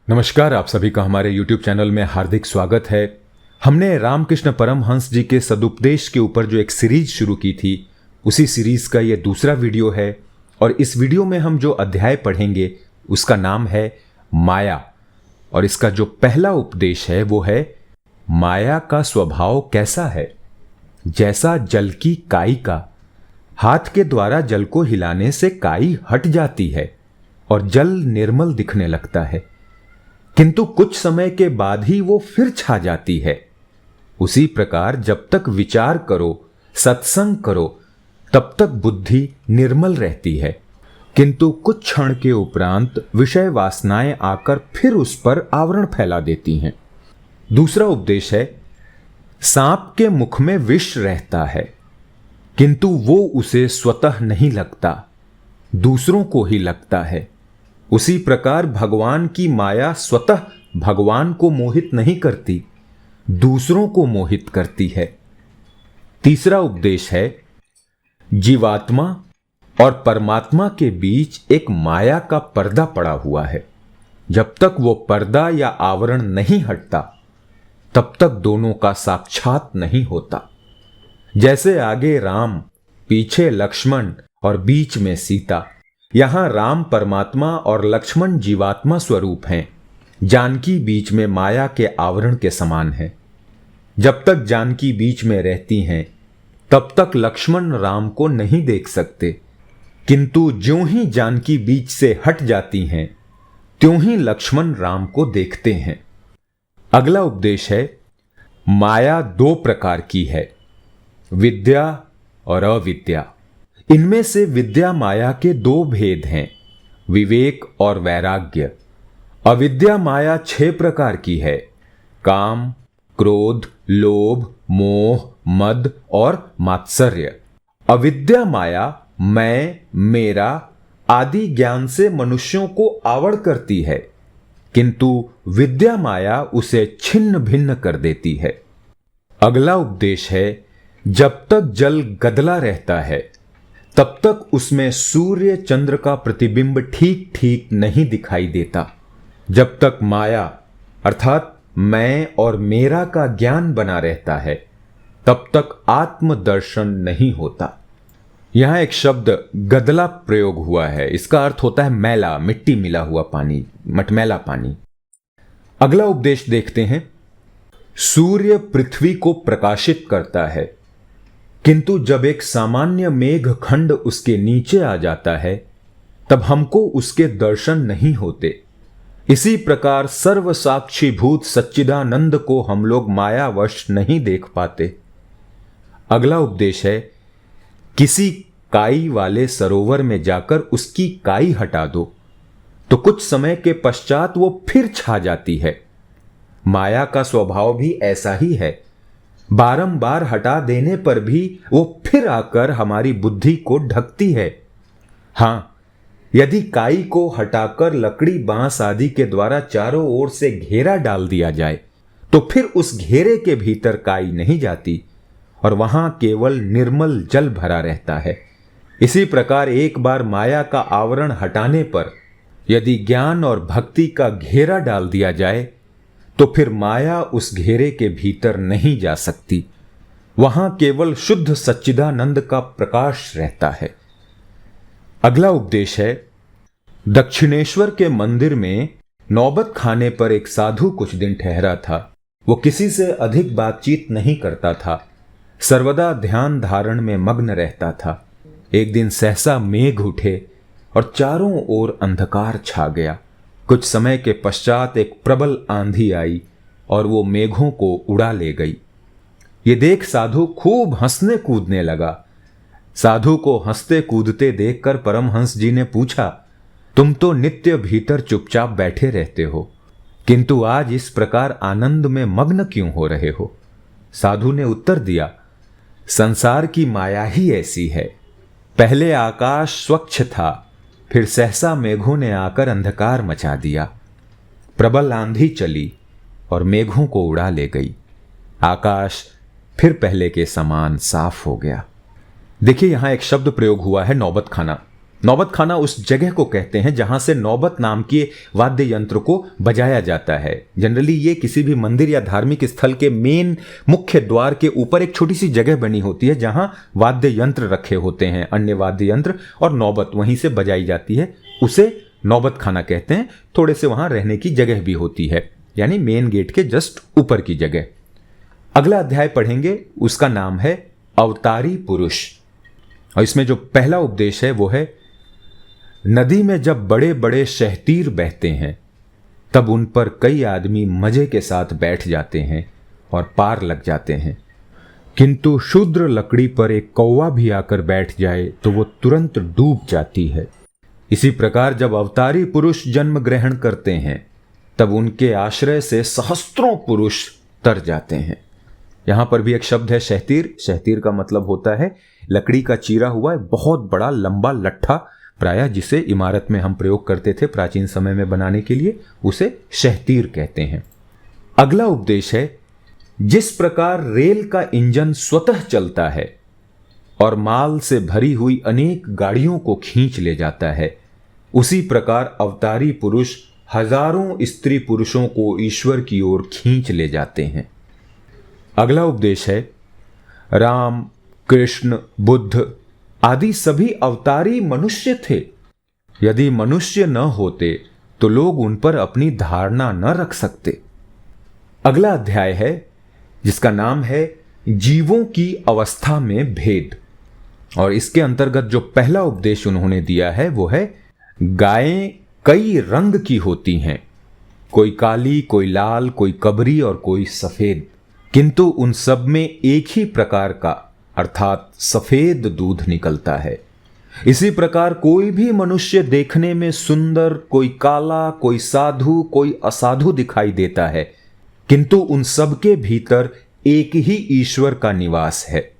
नमस्कार, आप सभी का हमारे YouTube चैनल में हार्दिक स्वागत है। हमने रामकृष्ण परमहंस जी के सदुपदेश के ऊपर जो एक सीरीज शुरू की थी, उसी सीरीज का ये दूसरा वीडियो है और इस वीडियो में हम जो अध्याय पढ़ेंगे उसका नाम है माया। और इसका जो पहला उपदेश है वो है माया का स्वभाव कैसा है। जैसा जल की काई का, हाथ के द्वारा जल को हिलाने से काई हट जाती है और जल निर्मल दिखने लगता है, किंतु कुछ समय के बाद ही वो फिर छा जाती है। उसी प्रकार जब तक विचार करो, सत्संग करो, तब तक बुद्धि निर्मल रहती है, किंतु कुछ क्षण के उपरांत विषय वासनाएं आकर फिर उस पर आवरण फैला देती हैं। दूसरा उपदेश है सांप के मुख में विष रहता है, किंतु वो उसे स्वतः नहीं लगता, दूसरों को ही लगता है। उसी प्रकार भगवान की माया स्वतः भगवान को मोहित नहीं करती, दूसरों को मोहित करती है। तीसरा उपदेश है जीवात्मा और परमात्मा के बीच एक माया का पर्दा पड़ा हुआ है। जब तक वो पर्दा या आवरण नहीं हटता तब तक दोनों का साक्षात नहीं होता। जैसे आगे राम, पीछे लक्ष्मण और बीच में सीता। यहां राम परमात्मा और लक्ष्मण जीवात्मा स्वरूप हैं। जानकी बीच में माया के आवरण के समान है। जब तक जानकी बीच में रहती हैं तब तक लक्ष्मण राम को नहीं देख सकते, किंतु ज्यों ही जानकी बीच से हट जाती हैं त्यों ही लक्ष्मण राम को देखते हैं। अगला उपदेश है माया दो प्रकार की है, विद्या और अविद्या। इनमें से विद्या माया के दो भेद हैं, विवेक और वैराग्य। अविद्या माया 6 प्रकार की है, काम, क्रोध, लोभ, मोह, मद और मात्सर्य। अविद्या माया मैं, मेरा आदि ज्ञान से मनुष्यों को आवड़ करती है, किंतु विद्या माया उसे छिन्न भिन्न कर देती है। अगला उपदेश है जब तक जल गदला रहता है तब तक उसमें सूर्य चंद्र का प्रतिबिंब ठीक ठीक नहीं दिखाई देता। जब तक माया अर्थात मैं और मेरा का ज्ञान बना रहता है तब तक आत्मदर्शन नहीं होता। यहां एक शब्द गदला प्रयोग हुआ है, इसका अर्थ होता है मैला, मिट्टी मिला हुआ पानी, मटमैला पानी। अगला उपदेश देखते हैं सूर्य पृथ्वी को प्रकाशित करता है, किंतु जब एक सामान्य मेघ खंड उसके नीचे आ जाता है तब हमको उसके दर्शन नहीं होते। इसी प्रकार सर्व साक्षीभूत सच्चिदानंद को हम लोग मायावश नहीं देख पाते। अगला उपदेश है किसी काई वाले सरोवर में जाकर उसकी काई हटा दो तो कुछ समय के पश्चात वो फिर छा जाती है। माया का स्वभाव भी ऐसा ही है, बारंबार हटा देने पर भी वो फिर आकर हमारी बुद्धि को ढकती है। हां, यदि काई को हटाकर लकड़ी, बांस आदि के द्वारा चारों ओर से घेरा डाल दिया जाए तो फिर उस घेरे के भीतर काई नहीं जाती और वहां केवल निर्मल जल भरा रहता है। इसी प्रकार एक बार माया का आवरण हटाने पर यदि ज्ञान और भक्ति का घेरा डाल दिया जाए तो फिर माया उस घेरे के भीतर नहीं जा सकती। वहां केवल शुद्ध सच्चिदानंद का प्रकाश रहता है। अगला उपदेश है दक्षिणेश्वर के मंदिर में नौबत खाने पर एक साधु कुछ दिन ठहरा था। वो किसी से अधिक बातचीत नहीं करता था, सर्वदा ध्यान धारण में मग्न रहता था। एक दिन सहसा मेघ उठे और चारों ओर अंधकार छा गया। कुछ समय के पश्चात एक प्रबल आंधी आई और वो मेघों को उड़ा ले गई। ये देख साधु खूब हंसने कूदने लगा। साधु को हंसते कूदते देखकर परमहंस जी ने पूछा, तुम तो नित्य भीतर चुपचाप बैठे रहते हो, किंतु आज इस प्रकार आनंद में मग्न क्यों हो रहे हो? साधु ने उत्तर दिया, संसार की माया ही ऐसी है। पहले आकाश स्वच्छ था, फिर सहसा मेघों ने आकर अंधकार मचा दिया। प्रबल आंधी चली और मेघों को उड़ा ले गई। आकाश फिर पहले के समान साफ हो गया। देखिए, यहां एक शब्द प्रयोग हुआ है नौबत खाना। नौबत खाना उस जगह को कहते हैं जहां से नौबत नाम के वाद्य यंत्र को बजाया जाता है। जनरली ये किसी भी मंदिर या धार्मिक स्थल के मेन मुख्य द्वार के ऊपर एक छोटी सी जगह बनी होती है जहां वाद्य यंत्र रखे होते हैं, अन्य वाद्य यंत्र, और नौबत वहीं से बजाई जाती है। उसे नौबत खाना कहते हैं। थोड़े से वहां रहने की जगह भी होती है, यानी मेन गेट के जस्ट ऊपर की जगह। अगला अध्याय पढ़ेंगे, उसका नाम है अवतारी पुरुष। और इसमें जो पहला उपदेश है वो है, नदी में जब बड़े बड़े शहतीर बहते हैं तब उन पर कई आदमी मजे के साथ बैठ जाते हैं और पार लग जाते हैं, किंतु शुद्र लकड़ी पर एक कौवा भी आकर बैठ जाए तो वो तुरंत डूब जाती है। इसी प्रकार जब अवतारी पुरुष जन्म ग्रहण करते हैं तब उनके आश्रय से सहस्त्रों पुरुष तर जाते हैं। यहां पर भी एक शब्द है शहतीर। शहतीर का मतलब होता है लकड़ी का चीरा हुआ बहुत बड़ा लंबा लट्ठा, प्रायः जिसे इमारत में हम प्रयोग करते थे प्राचीन समय में बनाने के लिए, उसे शहतीर कहते हैं। अगला उपदेश है, जिस प्रकार रेल का इंजन स्वतः चलता है और माल से भरी हुई अनेक गाड़ियों को खींच ले जाता है, उसी प्रकार अवतारी पुरुष हजारों स्त्री पुरुषों को ईश्वर की ओर खींच ले जाते हैं। अगला उपदेश है, राम, कृष्ण, बुद्ध आदि सभी अवतारी मनुष्य थे। यदि मनुष्य न होते तो लोग उन पर अपनी धारणा न रख सकते। अगला अध्याय है जिसका नाम है जीवों की अवस्था में भेद। और इसके अंतर्गत जो पहला उपदेश उन्होंने दिया है वो है, गायें कई रंग की होती हैं, कोई काली, कोई लाल, कोई कबरी और कोई सफेद, किंतु उन सब में एक ही प्रकार का अर्थात सफेद दूध निकलता है। इसी प्रकार कोई भी मनुष्य देखने में सुंदर, कोई काला, कोई साधु, कोई असाधु दिखाई देता है, किंतु उन सब के भीतर एक ही ईश्वर का निवास है।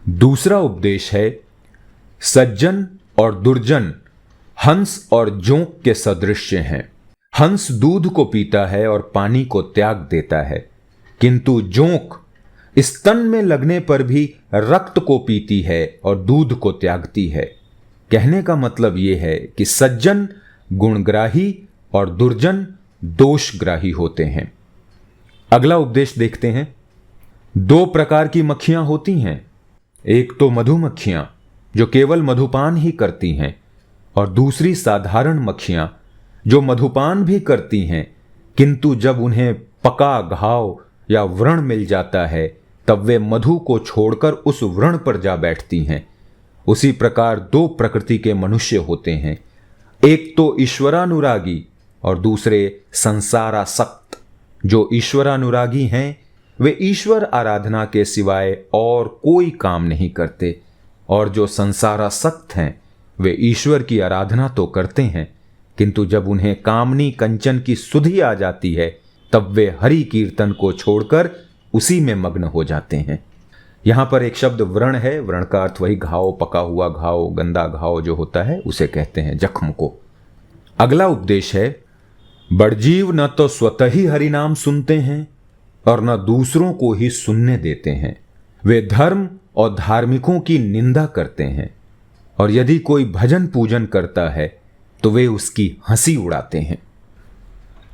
दूसरा उपदेश है, सज्जन और दुर्जन हंस और जोंक के सदृश्य हैं। हंस दूध को पीता है और पानी को त्याग देता है, किंतु जोंक स्तन में लगने पर भी रक्त को पीती है और दूध को त्यागती है। कहने का मतलब यह है कि सज्जन गुणग्राही और दुर्जन दोषग्राही होते हैं। अगला उपदेश देखते हैं। दो प्रकार की मक्खियां होती हैं, एक तो मधुमक्खियां जो केवल मधुपान ही करती हैं, और दूसरी साधारण मक्खियां जो मधुपान भी करती हैं, किंतु जब उन्हें पका घाव या व्रण मिल जाता है तब वे मधु को छोड़कर उस व्रण पर जा बैठती हैं। उसी प्रकार दो प्रकृति के मनुष्य होते हैं, एक तो ईश्वरानुरागी और दूसरे संसारासक्त। जो ईश्वरानुरागी हैं वे ईश्वर आराधना के सिवाय और कोई काम नहीं करते, और जो संसारासक्त हैं वे ईश्वर की आराधना तो करते हैं, किंतु जब उन्हें कामनी कंचन की सुधि आ जाती है तब वे हरि कीर्तन को छोड़कर उसी में मग्न हो जाते हैं। यहां पर एक शब्द व्रण है। व्रण का अर्थ वही घाव, पका हुआ घाव, गंदा घाव जो होता है उसे कहते हैं, जख्म को। अगला उपदेश है, बड़जीव न तो स्वतः ही हरि नाम सुनते हैं और न दूसरों को ही सुनने देते हैं। वे धर्म और धार्मिकों की निंदा करते हैं, और यदि कोई भजन पूजन करता है तो वे उसकी हंसी उड़ाते हैं।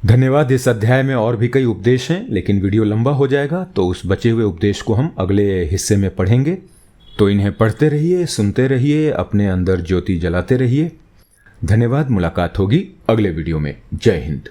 धन्यवाद। इस अध्याय में और भी कई उपदेश हैं, लेकिन वीडियो लंबा हो जाएगा, तो उस बचे हुए उपदेश को हम अगले हिस्से में पढ़ेंगे। तो इन्हें पढ़ते रहिए, सुनते रहिए, अपने अंदर ज्योति जलाते रहिए। धन्यवाद। मुलाकात होगी अगले वीडियो में। जय हिंद।